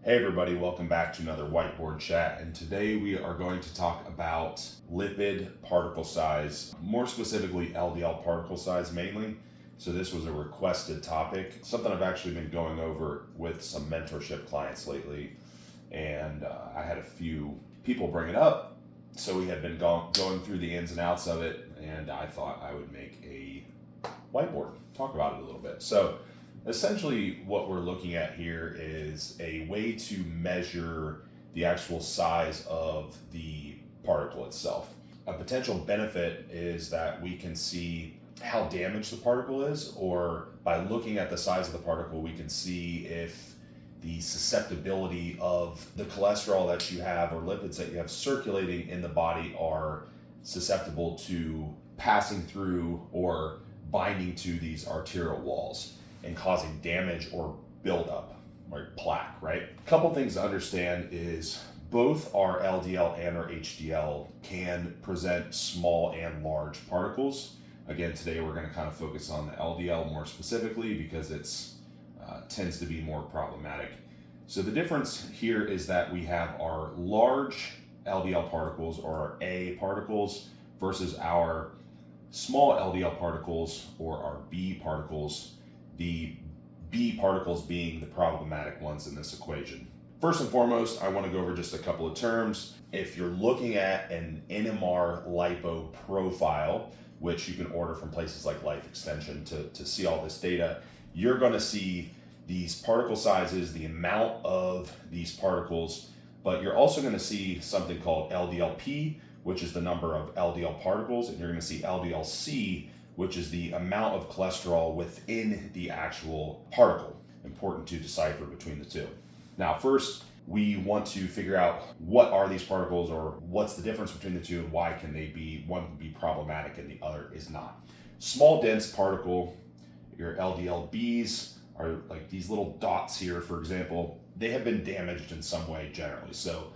Hey everybody, welcome back to another whiteboard chat, and today we are going to talk about lipid particle size, more specifically LDL particle size mainly. So this was a requested topic, something I've actually been going over with some mentorship clients lately, and I had a few people bring it up, so we had been going through the ins and outs of it, and I thought I would make a whiteboard, talk about it a little bit. So essentially what we're looking at here is a way to measure the actual size of the particle itself. A potential benefit is that we can see how damaged the particle is, or by looking at the size of the particle, we can see if the susceptibility of the cholesterol that you have or lipids that you have circulating in the body are susceptible to passing through or binding to these arterial walls and causing damage or buildup, like plaque, right? A couple things to understand is both our LDL and our HDL can present small and large particles. Again, today we're going to kind of focus on the LDL more specifically because it's tends to be more problematic. So the difference here is that we have our large LDL particles, or our A particles, versus our small LDL particles, or our B particles, the B particles being the problematic ones in this equation. First and foremost, I want to go over just a couple of terms. If you're looking at an NMR lipo profile, which you can order from places like Life Extension to see all this data, you're going to see these particle sizes, the amount of these particles, but you're also going to see something called LDLP, which is the number of LDL particles, and you're going to see LDLC, which is the amount of cholesterol within the actual particle. Important to decipher between the two. Now, first, we want to figure out what are these particles, or what's the difference between the two, and why can they be, one can be problematic and the other is not. Small dense particle, your LDLBs, are like these little dots here, for example. They have been damaged in some way generally. So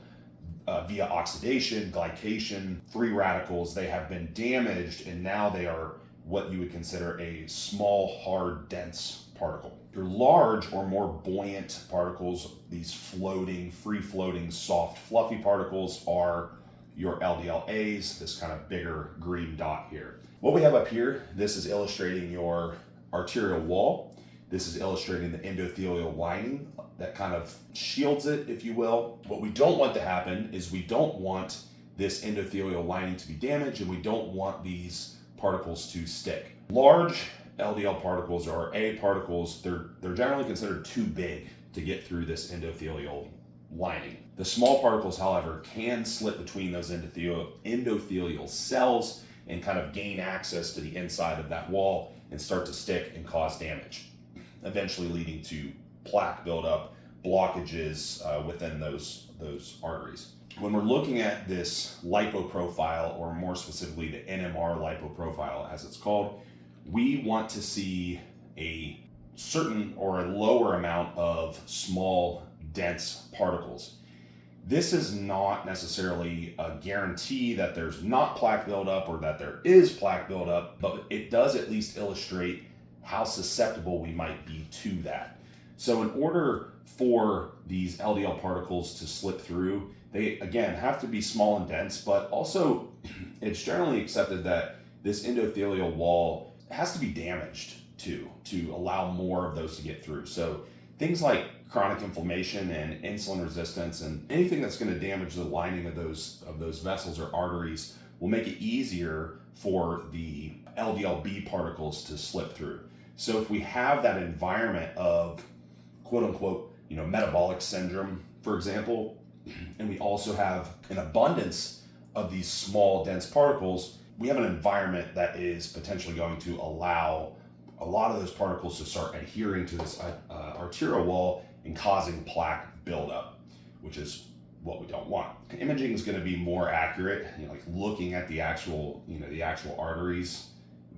via oxidation, glycation, free radicals, they have been damaged, and now they are what you would consider a small, hard, dense particle. Your large or more buoyant particles, these floating, free-floating, soft, fluffy particles, are your LDLAs, this kind of bigger green dot here. What we have up here, this is illustrating your arterial wall. This is illustrating the endothelial lining that kind of shields it, if you will. What we don't want to happen is we don't want this endothelial lining to be damaged, and we don't want these particles to stick. Large LDL particles, or A particles, they're generally considered too big to get through this endothelial lining. The small particles, however, can slip between those endothelial cells and kind of gain access to the inside of that wall and start to stick and cause damage, eventually leading to plaque buildup, blockages within those arteries. When we're looking at this lipo profile, or more specifically the NMR lipo profile as it's called, we want to see a certain or a lower amount of small, dense particles. This is not necessarily a guarantee that there's not plaque buildup or that there is plaque buildup, but it does at least illustrate how susceptible we might be to that. So in order for these LDL particles to slip through, they again have to be small and dense, but also it's generally accepted that this endothelial wall has to be damaged to allow more of those to get through. So things like chronic inflammation and insulin resistance and anything that's going to damage the lining of those vessels or arteries will make it easier for the LDLB particles to slip through. So if we have that environment of quote unquote, metabolic syndrome, for example, and we also have an abundance of these small, dense particles, we have an environment that is potentially going to allow a lot of those particles to start adhering to this arterial wall and causing plaque buildup, which is what we don't want. Imaging is going to be more accurate, like looking at the actual arteries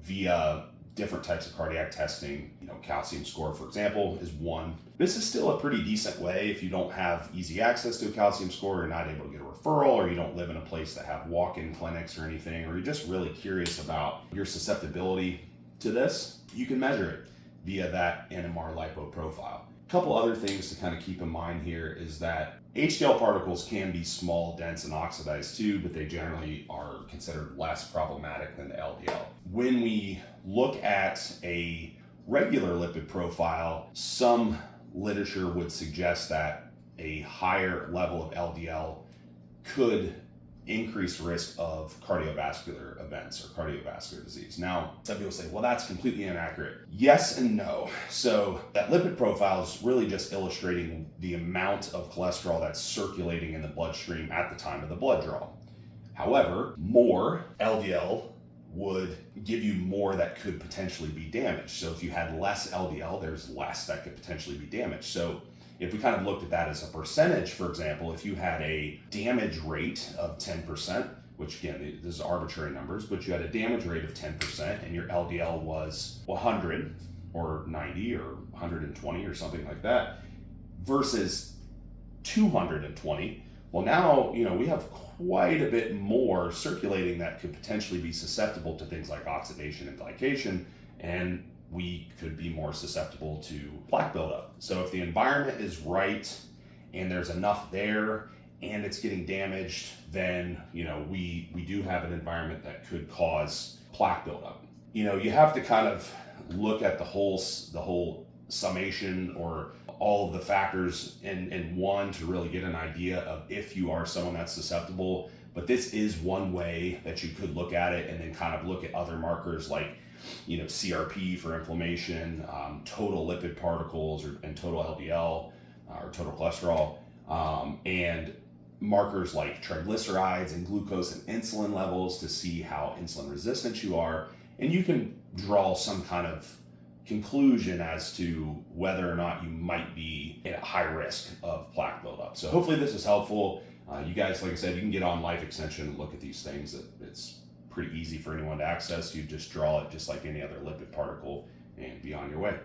via different types of cardiac testing. Calcium score, for example, is one. This is still a pretty decent way if you don't have easy access to a calcium score, you're not able to get a referral, or you don't live in a place that have walk-in clinics or anything, or you're just really curious about your susceptibility to this. You can measure it via that NMR lipo profile. couple other things to kind of keep in mind here is that HDL particles can be small, dense, and oxidized too, but they generally are considered less problematic than the LDL. When we look at a regular lipid profile, some literature would suggest that a higher level of LDL could increase risk of cardiovascular events or cardiovascular disease. Now, some people say, well, that's completely inaccurate. Yes and no. So that lipid profile is really just illustrating the amount of cholesterol that's circulating in the bloodstream at the time of the blood draw. However, more LDL would give you more that could potentially be damaged. So if you had less LDL, there's less that could potentially be damaged. So if we kind of looked at that as a percentage, for example, if you had a damage rate of 10%, which again, this is arbitrary numbers, but you had a damage rate of 10% and your LDL was 100 or 90 or 120 or something like that versus 220, well now, we have quite a bit more circulating that could potentially be susceptible to things like oxidation and glycation, and we could be more susceptible to plaque buildup. So if the environment is right and there's enough there and it's getting damaged, then we do have an environment that could cause plaque buildup. You have to kind of look at the whole summation or all of the factors in one to really get an idea of if you are someone that's susceptible. But this is one way that you could look at it and then kind of look at other markers like CRP for inflammation, total lipid particles and total LDL or total cholesterol, and markers like triglycerides and glucose and insulin levels to see how insulin resistant you are. And you can draw some kind of conclusion as to whether or not you might be at high risk of plaque buildup. So hopefully this is helpful. You guys, like I said, you can get on Life Extension and look at these things. It's pretty easy for anyone to access. You just draw it just like any other lipid particle and be on your way.